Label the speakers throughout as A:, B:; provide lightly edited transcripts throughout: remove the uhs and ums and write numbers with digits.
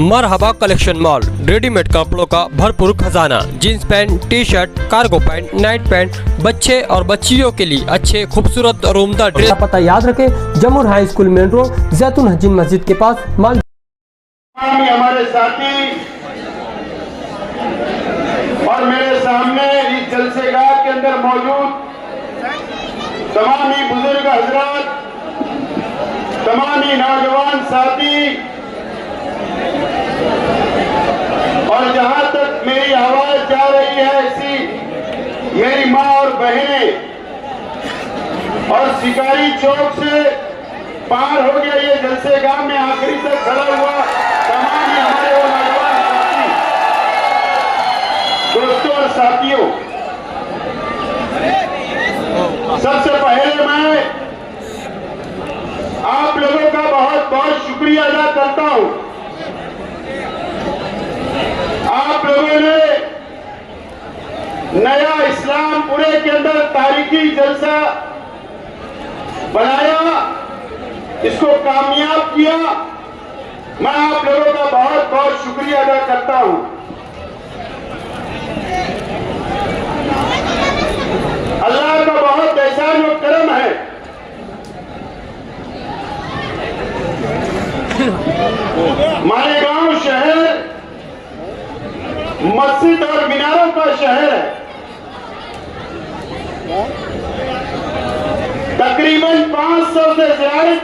A: मरहबा collection mall, readymade कपड़ों का भरपूर खजाना, jeans pant, T shirt, cargo pant, night pant, बच्चे और बच्चियों के लिए अच्छे खूबसूरत और उम्दा ड्रेस।
B: पता याद रखें, जमुर हाई स्कूल मेन रोड, जैतून हजीन मस्जिद के पास माल।
C: हमारे साथी और मेरे सामने इस जलसेगाह के अंदर मौजूद तमाम ही बुजुर्ग हजरात, तमाम ही नौजवान साथी और जहां तक मेरी आवाज जा रही है ऐसी मेरी माँ और बहनें, और शिकारी चौक से पार हो गया ये जलसेगाह में आखिरी तक खड़ा हुआ तमाम ही हमारे वो नौजवान साथी, दोस्तों और साथियों, सबसे पहले मैं आप लोगों का बहुत बहुत शुक्रिया अदा करता हूं। आप लोगों ने नया इस्लामपुरे के अंदर तारीखी जलसा बनाया, इसको कामयाब किया। मैं आप लोगों का बहुत बहुत शुक्रिया अदा करता हूं। अल्लाह का बहुत एहसान और करम है। मालेगांव शहर मस्जिद और मीनारों का शहर है। तकरीबन 500 से ज्यादा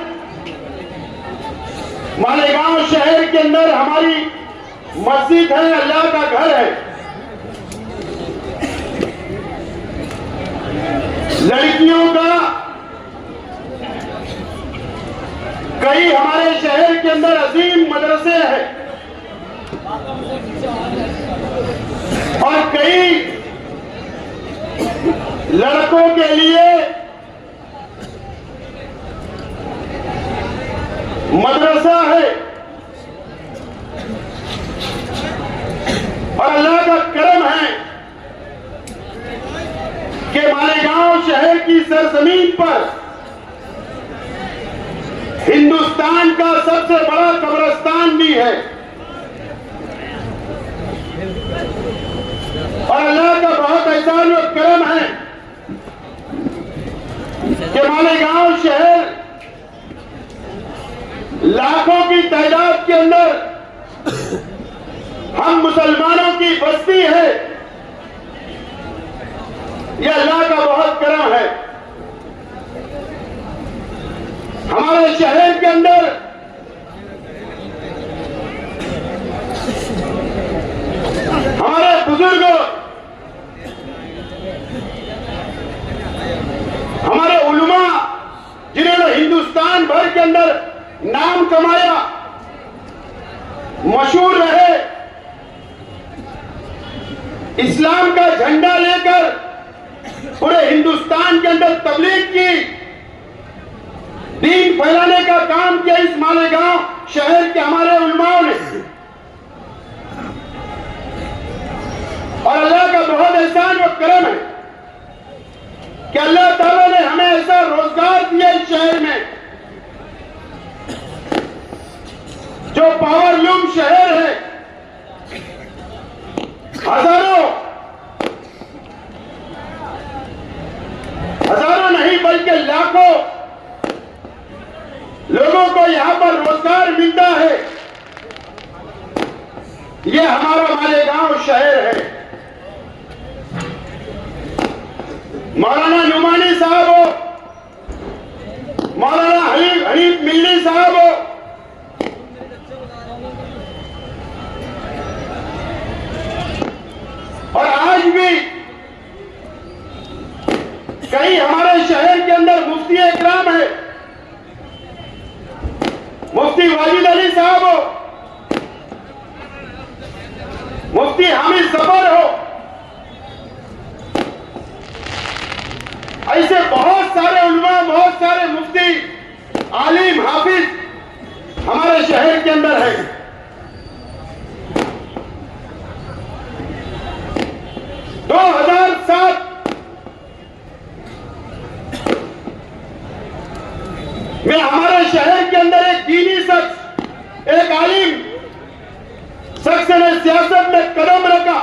C: मालेगांव शहर के अंदर हमारी मस्जिद है, अल्लाह का घर है। लड़कियों का कई हमारे शहर के अंदर अजीम मदरसे हैं और कई लड़कों के लिए मदरसा है। और अल्लाह का करम है कि मालेगांव शहर की सरजमीन पर हिंदुस्तान का सबसे बड़ा कब्रिस्तान भी है। और अल्लाह का बहुत एहसान और करम है कि मालेगांव शहर लाखों की तादाद के अंदर हम मुसलमानों की बस्ती है। यह अल्लाह का बहुत करम है। हमारे शहर के अंदर हमारे बुजुर्गों, हमारे उलमा जिन्होंने हिंदुस्तान भर के अंदर नाम कमाया, मशहूर रहे, इस्लाम का झंडा लेकर पूरे हिंदुस्तान के अंदर तबलीग की, दीन फैलाने का काम किया इस मालेगांव शहर के हमारे उलमाओं ने। और अल्लाह का बहुत एहसान और करम है कि अल्लाह ताला ने हमें ऐसा रोजगार दिया इस शहर में, जो पावरलूम शहर है। हजारों नहीं बल्कि लाखों लोगों को यहां पर रोजगार मिलता है। यह हमारा मालेगांव शहर है। मौलाना नुमानी साहब हो, मौलाना हनीफ मिल्ली साहब हो, और आज भी कई हमारे शहर के अंदर मुफ्ती इकराम है, मुफ्ती वाजिद अली साहब हो, मुफ्ती हामिद जफर हो, ऐसे बहुत सारे उलमा, बहुत सारे मुफ्ती, आलिम, हाफिज हमारे शहर के अंदर है। दो 2007 में हमारे शहर के अंदर एक दीनी शख्स, एक आलिम सियासत में कदम रखा,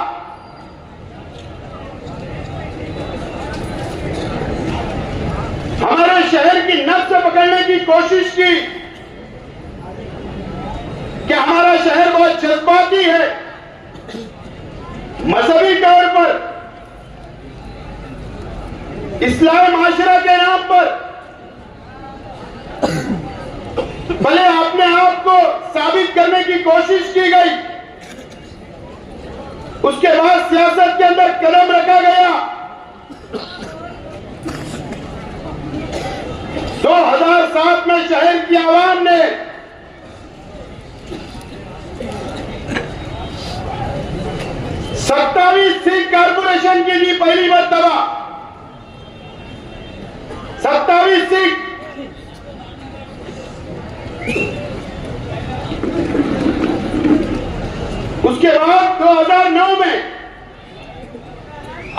C: हमारे शहर की नब्ज पकड़ने की कोशिश की कि हमारा शहर बहुत जज्बाती है, मजहबी तौर पर, इस्लामी माशरा के नाम पर भले अपने आप को साबित करने की कोशिश की गई, उसके बाद सियासत के अंदर कदम रखा गया। 2007 में शहर की आवाम ने सत्तावीस सीट कारपोरेशन की दी पहली मर्तबा, 27 सीट। उसके बाद 2009 में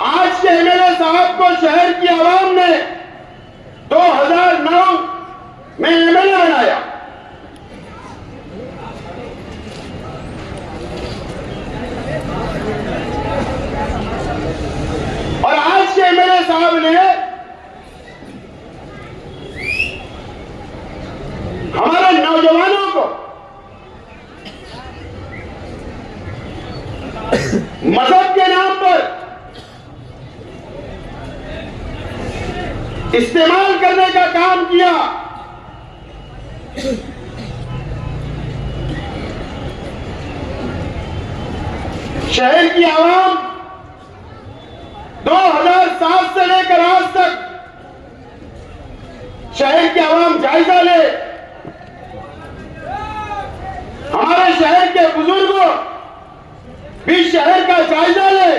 C: आज के एमएलए साहब को शहर की आवाम ने 2009 में एमएलए बनाया। और आज के एमएलए साहब ने हमारे नौजवानों को मजहब के नाम पर इस्तेमाल करने का काम किया। शहर की आवाम 2007 से लेकर आज तक शहर की आवाम जायजा ले, हमारे शहर के बुजुर्गों भी शहर का जायजा ले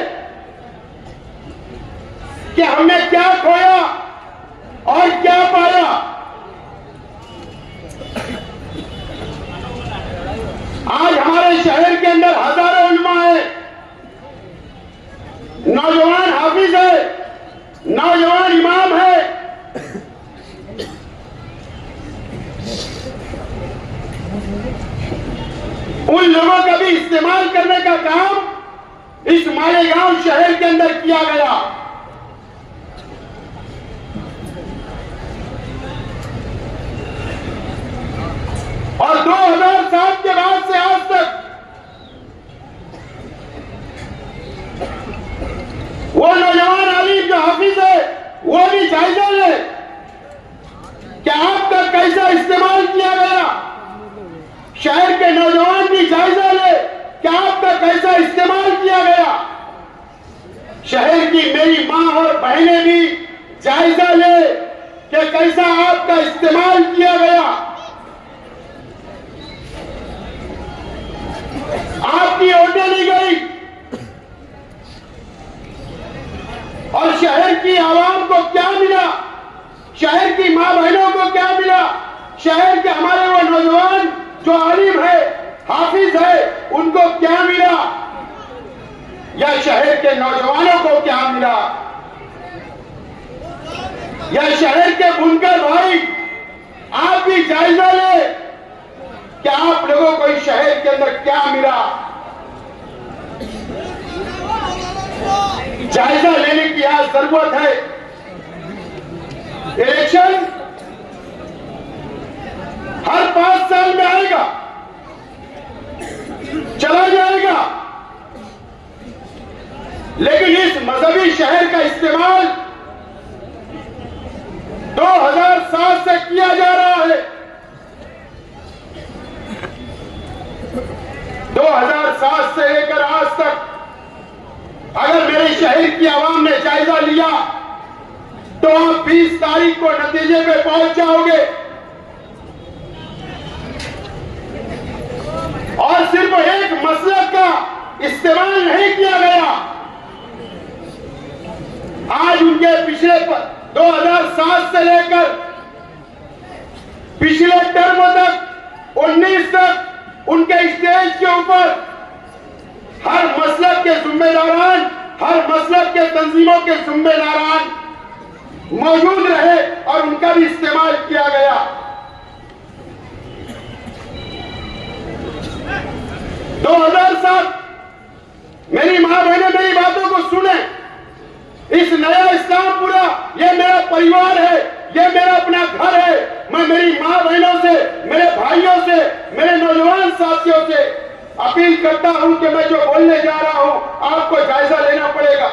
C: कि हमने क्या खोया और क्या पाया। आज हमारे शहर के अंदर हजारों उलमा है, नौजवान हाफिज है, नौजवान इमाम है। उन लोगों का भी इस्तेमाल करने का काम इस मालेगांव शहर के अंदर किया गया। और 2007 के बाद से आज तक वो नौजवान आलिम जो हाफिज है वो भी जायजा ले कि आपका कैसा इस्तेमाल किया गया। शहर के नौजवान भी जायजा ले कि आपका कैसा इस्तेमाल किया गया। शहर की मेरी मां और बहनें भी जायजा ले कि कैसा आपका इस्तेमाल किया गया। आपकी वोटें ली गई और शहर की आवाम को क्या मिला, शहर की मां बहनों को क्या मिला, शहर के हमारे वो नौजवान जो आलिम है, हाफिज है, उनको क्या मिला, या शहर के नौजवानों को क्या मिला, या शहर के बुनकर भाई आप भी जायजा ले कि आप लोगों को इस शहर के अंदर क्या मिला। जायजा लेने की आज जरूरत है। इलेक्शन हर 5 साल में आएगा, चला जाएगा, लेकिन इस मजहबी शहर का इस्तेमाल 2007 से किया जा रहा है। 2007 से लेकर आज तक अगर मेरे शहर की आवाम ने जायजा लिया तो आप 20 तारीख को नतीजे पे पहुंच जाओगे। और सिर्फ एक मसलक का इस्तेमाल नहीं किया गया। आज उनके पिछले 2007 से लेकर पिछले टर्म तक 19 तक उनके स्टेज के ऊपर हर मसलक के जिम्मेदारान, हर मसलक के तंजीमों के जिम्मेदारान मौजूद रहे और उनका भी इस्तेमाल किया गया। 2007 मेरी मां बहनें मेरी बातों को सुने। इस नया इस्लामपुरा ये मेरा परिवार है, ये मेरा अपना घर है। मैं मेरी मां बहनों से, मेरे भाइयों से, मेरे नौजवान साथियों से अपील करता हूं कि मैं जो बोलने जा रहा हूं आपको जायजा लेना पड़ेगा।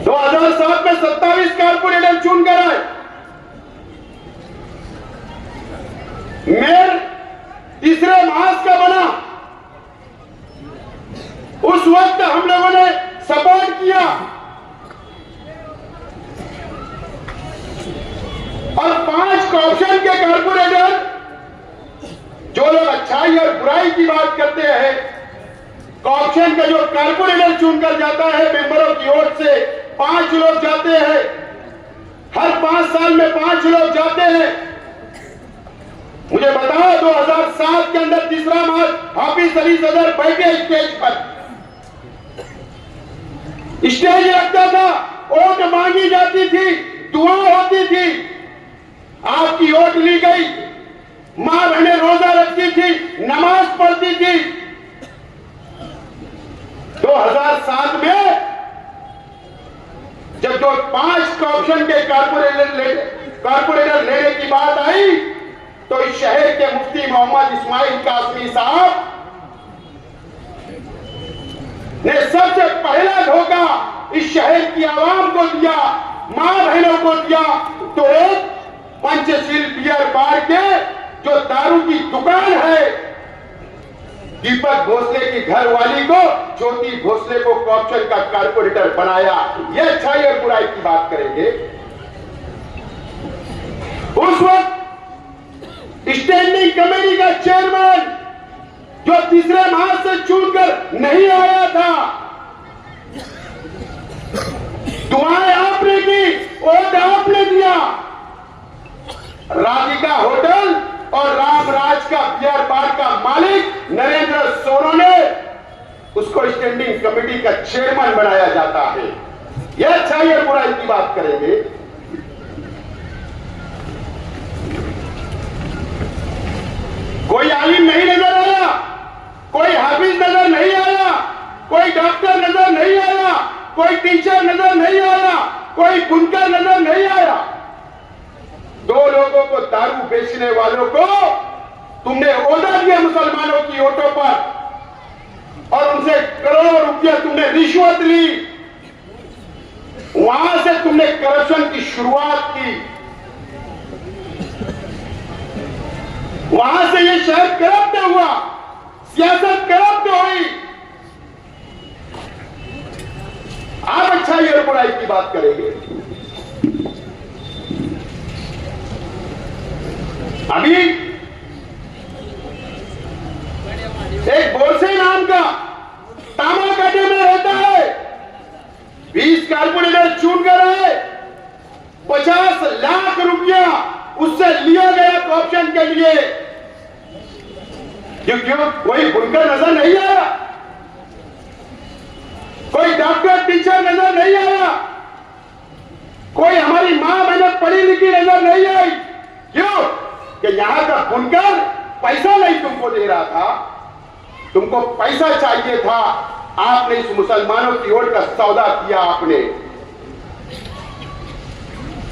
C: 2007 में 27 कारपोरेटर चुनकर आए। मेयर तीसरे मास का बना। उस वक्त हम लोगों ने सपोर्ट किया और 5 कॉर्पोरेशन के कारपोरेटर, जो लोग अच्छाई और बुराई की बात करते हैं, कॉर्पोरेशन का जो कारपोरेटर चुनकर जाता है मेंबरों की ओर से 5 लोग जाते हैं। हर 5 साल में 5 लोग जाते हैं। मुझे बताओ 2007 के अंदर तीसरा मार्च हाफिज अली सदर बैठे स्टेज पर, स्टेज रखता था, वोट मांगी जाती थी, दुआ होती थी, आपकी वोट ली गई। मां बहनें रोजा रखती थी, नमाज पढ़ती थी। 2007 में जब जो 5 कॉर्पोरेशन के कारपोरेटर लेने की बात आई तो इस शहर के मुफ्ती मोहम्मद इस्माइल कासमी साहब ने सबसे पहला धोखा इस शहर की आवाम को दिया, मां बहनों को दिया। तो एक पंचशील बियर बार के जो दारू की दुकान है, दीपक भोसले की घरवाली को, ज्योति भोसले को कॉर्पोरेशन का कारपोरेटर बनाया। यह अच्छाई और बुराई की बात करेंगे। उस वक्त स्टैंडिंग कमेटी का चेयरमैन जो तीसरे माह से चुनकर नहीं आया था, दुआएं आपने की, वोट आपने दिया। राधिका होटल और रामराज का बियर बार का मालिक नरेंद्र सोनो ने उसको स्टैंडिंग कमेटी का चेयरमैन बनाया जाता है। यह अच्छाई और बुराई की बात करेंगे। कोई आलिम नहीं नजर आया, कोई हाफिज नजर नहीं आया, कोई डॉक्टर नजर नहीं आया, कोई टीचर नजर नहीं आया, कोई बुनकर नजर नहीं आया। 2 लोगों को, दारू बेचने वालों को तुमने ओहदा दिया मुसलमानों की वोटों पर और उनसे करोड़ों रुपया तुमने रिश्वत ली। वहां से तुमने करप्शन की शुरुआत की। वहां से ये शहर करप्ट हुआ, सियासत करप्ट हुई। आप अच्छाई और बुराई की बात करेंगे। अभी एक बोरसे नाम का तामाकाटे में रहता है, 20 कारपोरेटर चुन कर आए, 50 लाख रुपया उससे लिया गया कॉर्पोरेशन के लिए। क्यों कोई बुनकर नजर नहीं आया, कोई डॉक्टर टीचर नजर नहीं आया, कोई हमारी मां बहनें पढ़ी लिखी नजर नहीं आई। क्यों कि यहां का बुनकर पैसा नहीं तुमको दे रहा था, तुमको पैसा चाहिए था। आपने इस मुसलमानों की वोट का सौदा किया आपने।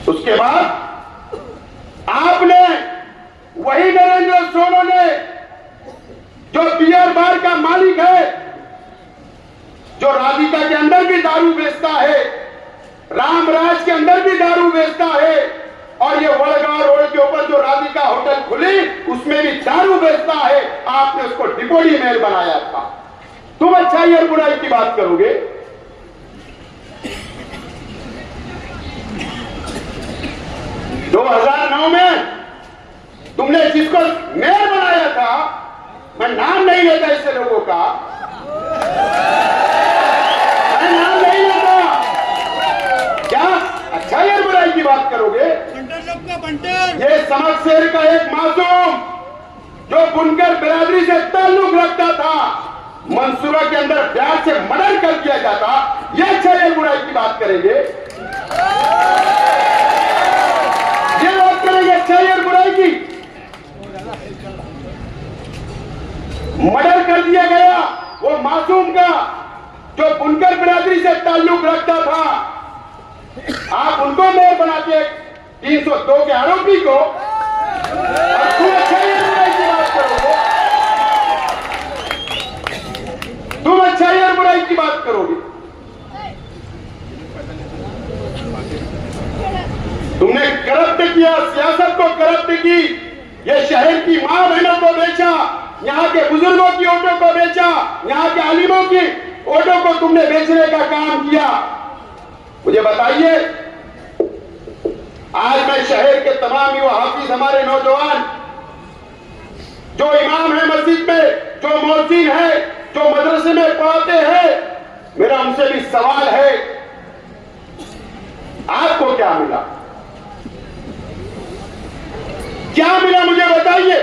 C: उसके बाद आपने वही नरेंद्र सोनो ने, जो बियर बार का मालिक है, जो राधिका के अंदर भी दारू बेचता है, रामराज के अंदर भी दारू बेचता है, और ये वड़गांव रोड के ऊपर जो राधिका होटल खुली उसमें भी दारू बेचता है। आपने उसको डिप्टी मेयर बनाया था। तुम अच्छाई और बुराई की बात करोगे। दो 2009 में तुमने जिसको मेयर बनाया था, मैं नाम नहीं लेता ऐसे लोगों का, मैं नाम नहीं लेता। क्या अच्छाई और बुराई की बात करोगे? ये समझ शेर का एक मासूम जो बुनकर बिरादरी से ताल्लुक रखता था, मंसूरा के अंदर प्यार से मर्डर कर दिया जाता। ये अच्छाई और बुराई की बात करेंगे, ये बात करेंगे अच्छाई और बुराई की। मर्डर कर दिया गया वो मासूम का जो बुनकर बिरादरी से ताल्लुक रखता था। आप उनको मेयर बनाते 302 के आरोपी को, और तुम अच्छाई और बुराई की बात करोगे, तुम अच्छाई और बुराई की बात करोगे। तुमने करप्ट किया, सियासत को करप्ट की, ये शहर की मां बहनों को बेचा, यहाँ के बुजुर्गों की वोटों को बेचा, यहाँ के आलिमों की वोटों को तुमने बेचने का काम किया। मुझे बताइए, आज मैं शहर के तमाम युवा हाफिज, हमारे नौजवान जो इमाम है मस्जिद में, जो मौलवी है, जो मदरसे में पढ़ाते हैं, मेरा उनसे भी सवाल है, आपको क्या मिला? क्या मिला मुझे बताइए।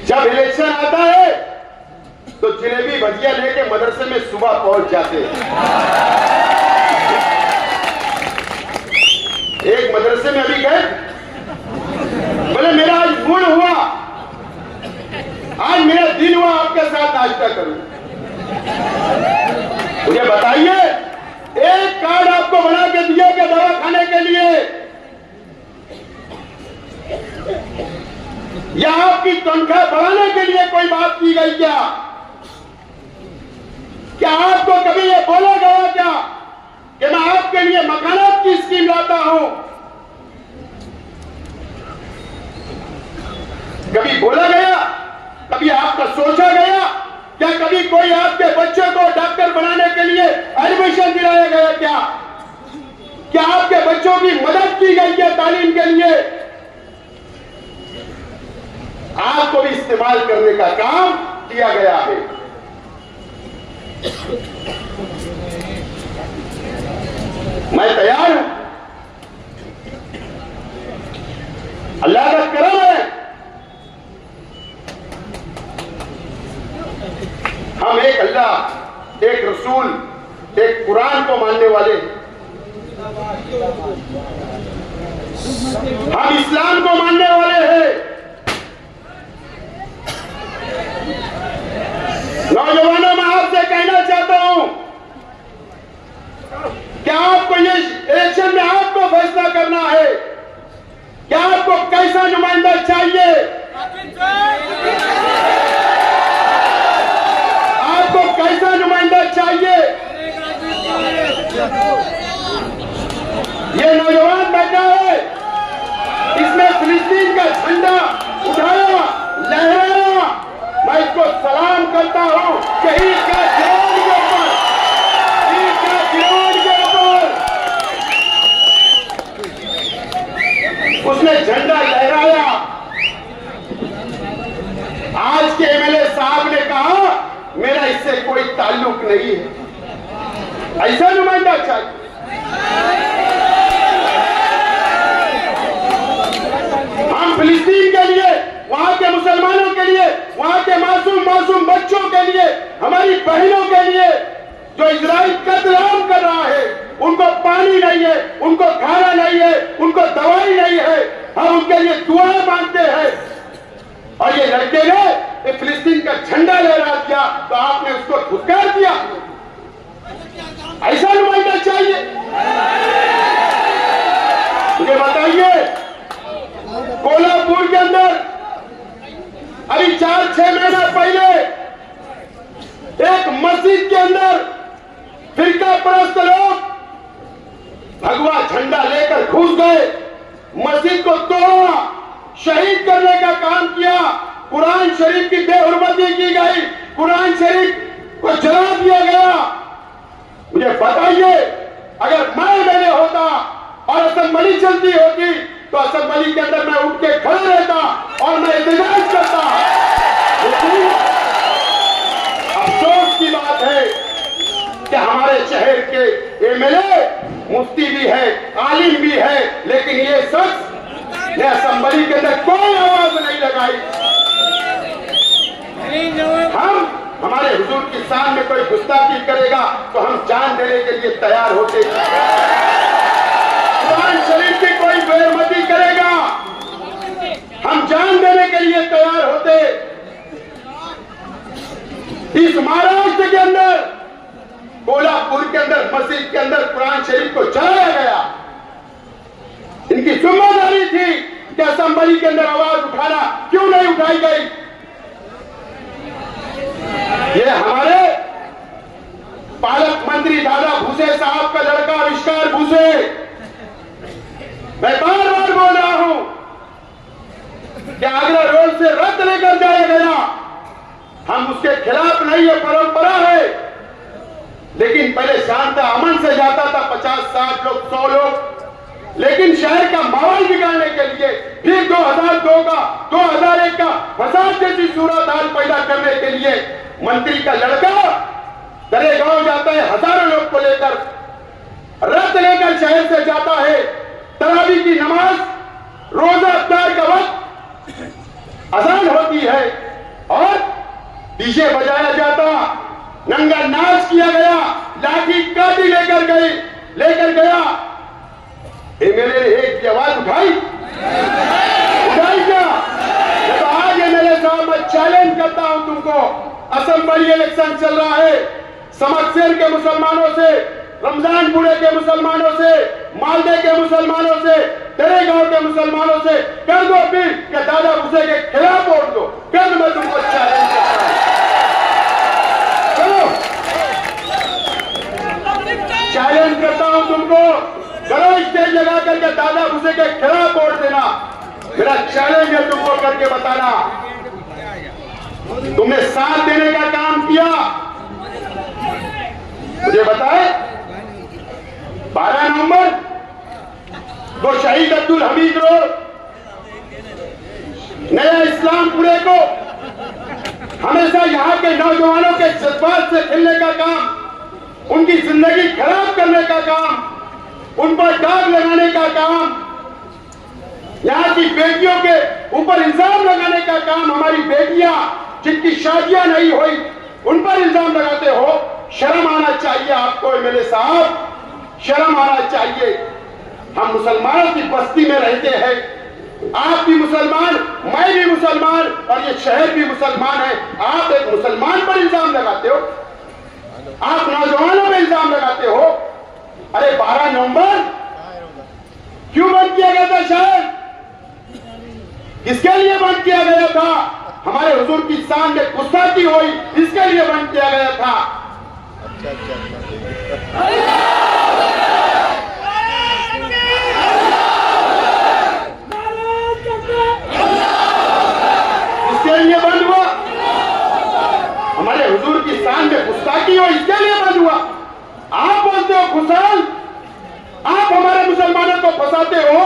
C: जब इलेक्शन आता है तो जलेबी भजिया लेके मदरसे में सुबह पहुंच जाते हैं। एक मदरसे में अभी गए, बोले मेरा आज गुण हुआ, आज मेरा दिन हुआ, आपके साथ नाश्ता करूं। मुझे बताइए, एक कार्ड आपको बना के दिया कि दवा खाने के लिए, या आपकी तनख्वाह बढ़ाने के लिए कोई बात की गई क्या? क्या आपको कभी ये बोला गया क्या कि मैं आपके लिए मकानात की स्कीम लाता हूं? कभी बोला गया? कभी आपका सोचा गया? क्या कभी कोई आपके बच्चों को डॉक्टर बनाने के लिए एडमिशन दिलाया गया क्या? क्या आपके बच्चों की मदद की गई है तालीम के लिए? आपको भी इस्तेमाल करने का काम किया गया है। मैं तैयार हूं, अल्लाह का करम है, हम एक अल्लाह, एक रसूल, एक कुरान को मानने वाले, हम इस्लाम को मानने वाले हैं। नौजवानों, मैं आपसे कहना चाहता हूं कि आपको ये इलेक्शन में आपको फैसला करना है कि आपको कैसा नुमाइंदा चाहिए। आपको कैसा नुमाइंदा चाहिए? ये नौजवान बैठा है, इसने फिलिस्तीन का झंडा उठाया, लहराया, मैं इसको सलाम करता हूं कि ईद का जवान के ऊपर, ईद का जवान के ऊपर उसने झंडा लहराया। आज के एमएलए साहब ने कहा मेरा इससे कोई ताल्लुक नहीं है। ऐसा नुमाइंदा चाहिए। हम फिलिस्तीन के लिए, वहां के मुसलमानों के लिए, वहां के मासूम बच्चों के लिए, हमारी बहनों के लिए जो इजराइल कत्लेआम कर रहा है, उनको पानी नहीं है, उनको खाना नहीं है, उनको दवाई नहीं है, हम उनके लिए दुआएं मांगते हैं। और ये लड़के ने फिलिस्तीन का झंडा लहरा दिया तो आपने उसको धुतकार दिया। ऐसा नुमाइंदा चाहिए। मुझे बताइए, कोल्हापुर के अंदर अभी 4-6 महीना पहले एक मस्जिद के अंदर फिरका परस्त लोग भगवा झंडा लेकर घुस गए, मस्जिद को तोड़ा, शहीद करने का काम किया, कुरान शरीफ की बेहुरमती की गई, कुरान शरीफ को जला दिया गया। मुझे बताइए, अगर मैं होता और असेंबली चलती होती तो असेंबली के अंदर मैं उठ के खड़ा रहता और मैं एहतजाज करता। लेकिन अफसोस की बात है कि हमारे शहर के एमएलए मुफ्ती भी है, आलिम भी है, लेकिन ये शख्स ने असेंबली के अंदर कोई आवाज नहीं लगाई। हमारे हुजूर की शान में कोई गुस्ताखी करेगा तो हम जान देने के लिए तैयार होते। कुरान शरीफ की कोई बेहरमती करेगा, हम जान देने के लिए तैयार होते। इस महाराष्ट्र के अंदर कोल्हापुर के अंदर मस्जिद के अंदर कुरान शरीफ को जलाया गया। इनकी जिम्मेदारी थी कि असेंबली के अंदर आवाज उठाना क्यों नहीं उठाई गई। ये हमारे पालक मंत्री दादा भूसे साहब का लड़का आविष्कार भूसे, मैं बार बार बोल रहा हूं कि आगरा रोड से रद्द लेकर जाया गया, हम उसके खिलाफ नहीं, है परंपरा है, लेकिन पहले शांता अमन से जाता था 50-60 लोग 100 लोग, लेकिन शहर का माहौल बिगाड़ने के लिए फिर 2002 का 2001 का फसाद जैसी सूरत हाल पैदा करने के लिए मंत्री का लड़का दरेगांव जाता है, हजारों लोग को लेकर रद्द लेकर शहर से जाता है। तरावी की नमाज, रोजा अफ्तार का वक्त अजान होती है और डीजे बजाया जाता, नंगा नाच किया गया, लाठी काटी लेकर गया। एमएलए ने एक की आवाज उठाई क्या? तो आज एमएलए साहब मैं चैलेंज करता हूं तुमको, असेंबली इलेक्शन चल रहा है, समकसेर के मुसलमानों से, रमजानपुरे के मुसलमानों से, मालदे के मुसलमानों से, दरेगांव के मुसलमानों से कर दो अपील कि दादा भूसे के खिलाफ वोट दो। कल मैं तुमको चैलेंज करता हूं, चलो चैलेंज करता हूं तुमको, करो स्टेज लगा करके दादा भूसे के खिलाफ वोट देना। मेरा चैलेंज है तुमको करके बताना। तुमने साथ देने का काम किया, मुझे बताए 12 नवंबर को शहीद अब्दुल हमीद रोड, नया इस्लामपुरे को हमेशा यहां के नौजवानों के जज्बात से खेलने का काम, उनकी जिंदगी खराब करने का काम, उन पर दाग लगाने का काम, यहां की बेटियों के ऊपर इल्जाम लगाने का काम, हमारी बेटियां जिनकी शादियां नहीं हुई उन पर इल्जाम लगाते हो। शर्म आना चाहिए आपको एमएलए साहब, शर्म आना चाहिए। हम मुसलमानों की बस्ती में रहते हैं, आप भी मुसलमान, मैं भी मुसलमान और ये शहर भी मुसलमान है। आप एक मुसलमान पर इल्जाम लगाते हो, आप नौजवानों पर इल्जाम लगाते हो। अरे 12 नवंबर क्यों बंद किया गया था शहर? किसके लिए बंद किया गया था? हमारे हुजूर की शान में गुस्ताखी हुई, इसके लिए बंद किया गया था। इसके लिए बंद हुआ, हमारे हुजूर की शान में गुस्ताखी हुई, इसके लिए बंद हुआ। आप बोलते हो खुशहाल, आप हमारे मुसलमानों को फंसाते हो।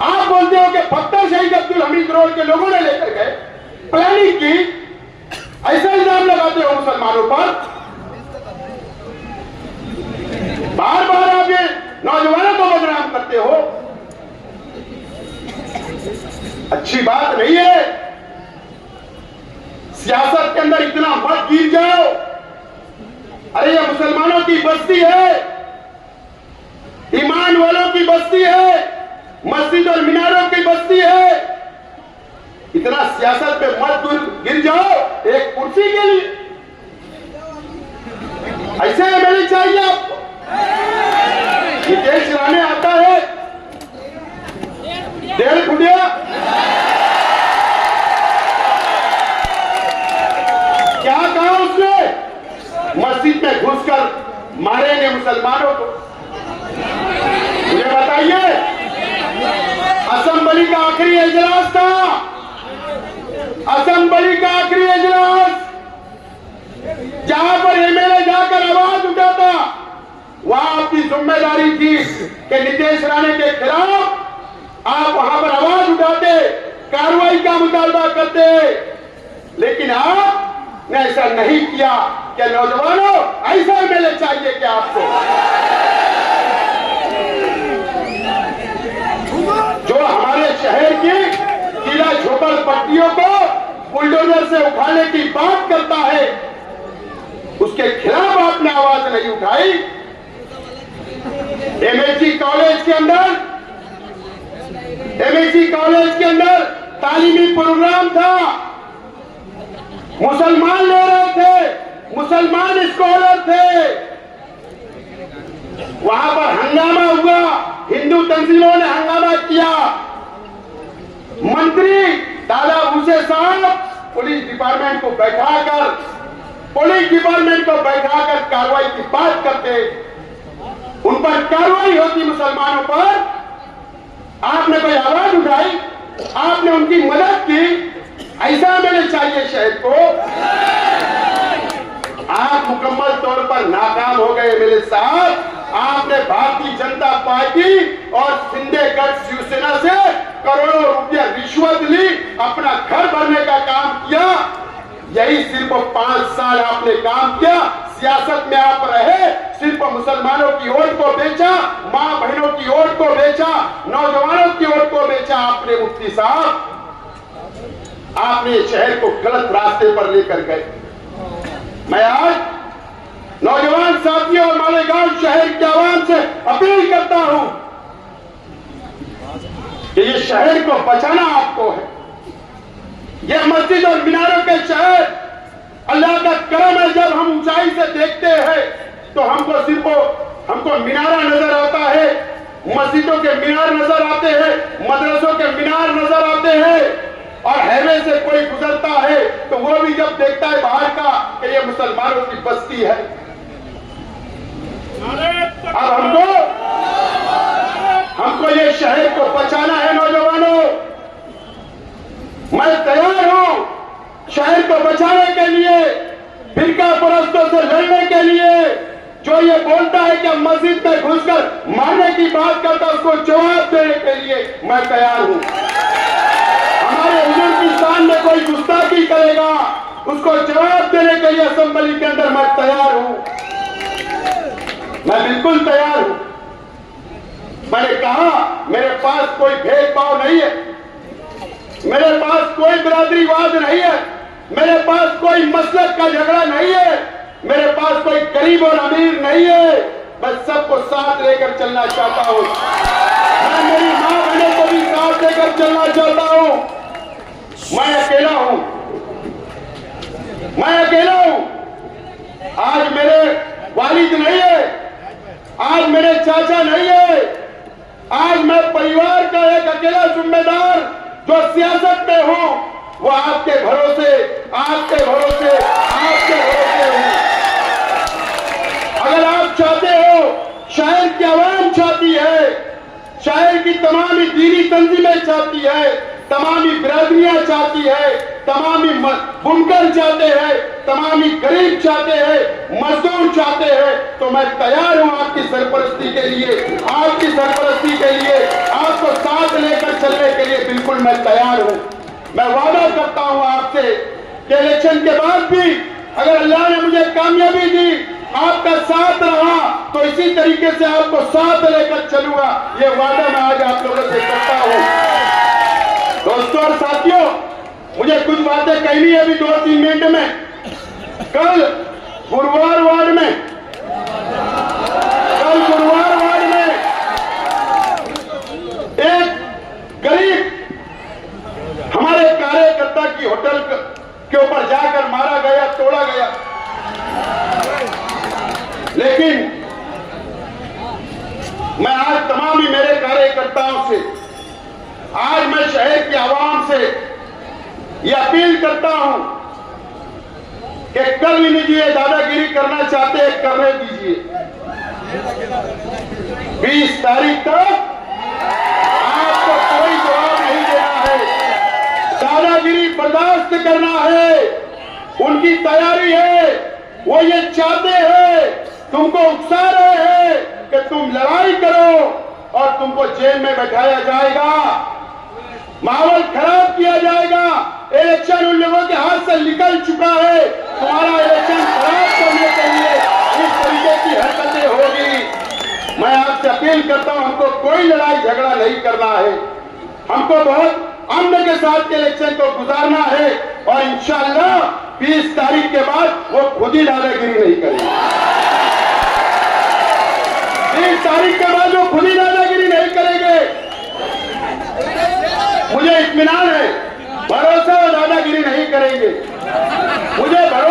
C: आप बोलते हो कि पत्थर शहीद अब्दुल हमीद रोड के लोगों ने लेकर गए, प्लानिंग की, ऐसा इल्जाम लगाते हो मुसलमानों पर। बार बार आप ये नौजवानों को बदनाम करते हो, अच्छी बात नहीं है। सियासत के अंदर इतना मत गिर जाओ। अरे ये मुसलमानों की बस्ती है, ईमान वालों की बस्ती है, मस्जिद और मीनारों की बस्ती है। इतना सियासत पे मत गिर जाओ एक कुर्सी के लिए। ऐसे एमएलए चाहिए आपको? नितेश राणे आता है 1.5 फुटिया, क्या कहा उसने? मस्जिद में घुसकर मारेंगे मुसलमानों को। मुझे बताइए, असेंबली का आखिरी इजलास था, असेंबली का आखिरी इजलास, जहां पर एमएलए जाकर आवाज उठाता, वहां आपकी जिम्मेदारी थी कि नितेश राणे के खिलाफ आप वहां पर आवाज उठाते, कार्रवाई का मुतालबा करते, लेकिन आपने ऐसा नहीं किया। क्या नौजवानों, ऐसा एमएलए चाहिए क्या आपको? जो हमारे शहर की किला झोपड़पट्टियों को बुलडोजर से उठाने की बात करता है, उसके खिलाफ आपने आवाज नहीं उठाई। एमएससी कॉलेज के अंदर तालीमी प्रोग्राम था, मुसलमान ले रहे थे, मुसलमान स्कॉलर थे, वहां पर हंगामा हुआ, हिंदू तंजीमों ने हंगामा किया। मंत्री दादा भूसे साहब पुलिस डिपार्टमेंट को बैठाकर कार्रवाई की बात करते, उन पर कार्रवाई होती, मुसलमानों पर आपने कोई आवाज उठाई, आपने उनकी मदद की। ऐसा मैंने चाहिए शहर को। आप मुकम्मल तौर पर नाकाम हो गए मेरे साथ। आपने भारतीय जनता पार्टी और शिंदेगढ़ शिवसेना से करोड़ों रुपया रिश्वत ली, अपना घर भरने का काम किया। यही सिर्फ 5 साल आपने काम किया। सियासत में आप रहे, सिर्फ मुसलमानों की वोट को बेचा, मां बहनों की वोट को बेचा, नौजवानों की वोट को बेचा आपने। मुफ्ती साहब, आपने शहर को गलत रास्ते पर लेकर गए। मैं आज नौजवान साथियों और मालेगांव शहर के आवाम से अपील करता हूं कि ये शहर को बचाना आपको है। ये मस्जिद और मीनारों के शहर अल्लाह का करम है। जब हम ऊंचाई से देखते हैं तो हमको मीनारा नजर आता है, मस्जिदों के मीनार नजर आते हैं, मदरसों के मीनार नजर आते हैं। और हाईवे से कोई गुजरता है तो वो भी जब देखता है बाहर का कि ये मुसलमानों की बस्ती है। अब हमको ये शहर को बचाना है। नौजवानों, मैं तैयार हूं शहर को बचाने के लिए, फिरका परस्तों से लड़ने के लिए। जो ये बोलता है कि मस्जिद में घुसकर मारने की बात करता है, उसको जवाब देने के लिए मैं तैयार हूं। हमारे हुजूर की शान में कोई गुस्ताखी करेगा, उसको जवाब देने के लिए असेंबली के अंदर मैं तैयार हूं। मैं बिल्कुल तैयार हूं। मैंने कहा मेरे पास कोई भेदभाव नहीं है, मेरे पास कोई बिरादरीवाद नहीं है, मेरे पास कोई मसलक का झगड़ा नहीं है, मेरे पास कोई गरीब और अमीर नहीं है। मैं सबको साथ लेकर चलना चाहता हूं। मैं मेरी मां बहनों को भी साथ लेकर चलना चाहता हूं। मैं अकेला हूं, मैं अकेला हूं। आज मेरे वालिद नहीं है, आज मेरे चाचा नहीं है। आज मैं परिवार का एक अकेला जिम्मेदार जो सियासत में हूं, वो आपके भरोसे हूं। अगर आप चाहते हो, शहर की आवाम चाहती है, शहर की तमाम दीनी तंजीमें चाहती है, तमाम बिरादरियां चाहती है, तमाम बुनकर चाहते हैं, तमाम गरीब चाहते हैं, मजदूर चाहते हैं, तो मैं तैयार हूं आपकी सरपरस्ती के लिए, आपको साथ लेकर चलने के लिए बिल्कुल मैं तैयार हूं। मैं वादा करता हूं आपसे कि इलेक्शन के बाद भी अगर अल्लाह ने मुझे कामयाबी दी, आपका साथ रहा, तो इसी तरीके से आपको साथ लेकर चलूंगा। ये वादा मैं आज आप लोगों से करता हूं। दोस्तों और साथियों, मुझे कुछ बातें कहनी है अभी 2-3 मिनट में। कल गुरुवार वार्ड में एक गरीब हमारे कार्यकर्ता की होटल के ऊपर जाकर मारा गया, तोड़ा गया। लेकिन मैं आज तमाम ही मेरे कार्यकर्ताओं से, आज मैं शहर की आवाम से यह अपील करता हूं कि कर भी लीजिए, दादागिरी करना चाहते हैं करने दीजिए। 20 तारीख तक आपको कोई जवाब नहीं देना है, दादागिरी बर्दाश्त करना है। उनकी तैयारी है, वो ये चाहते हैं, तुमको उकसा रहे हैं कि तुम लड़ाई करो और तुमको जेल में बैठाया जाएगा, माहौल खराब किया जाएगा। इलेक्शन उन लोगों के हाथ से निकल चुका है, तुम्हारा इलेक्शन खराब करने के लिए इस तरीके की हरकतें होगी। मैं आपसे अपील करता हूं, हमको कोई लड़ाई झगड़ा नहीं करना है, हमको बहुत अमन के साथ इलेक्शन को गुजारना है। और इंशाअल्लाह 20 तारीख के बाद वो खुद ही दादागिरी नहीं करेंगे। 20 तारीख के बाद वो खुद ही दादागिरी नहीं करेंगे। मुझे इत्मीनान है, भरोसा और दादागिरी नहीं करेंगे। मुझे भरोसा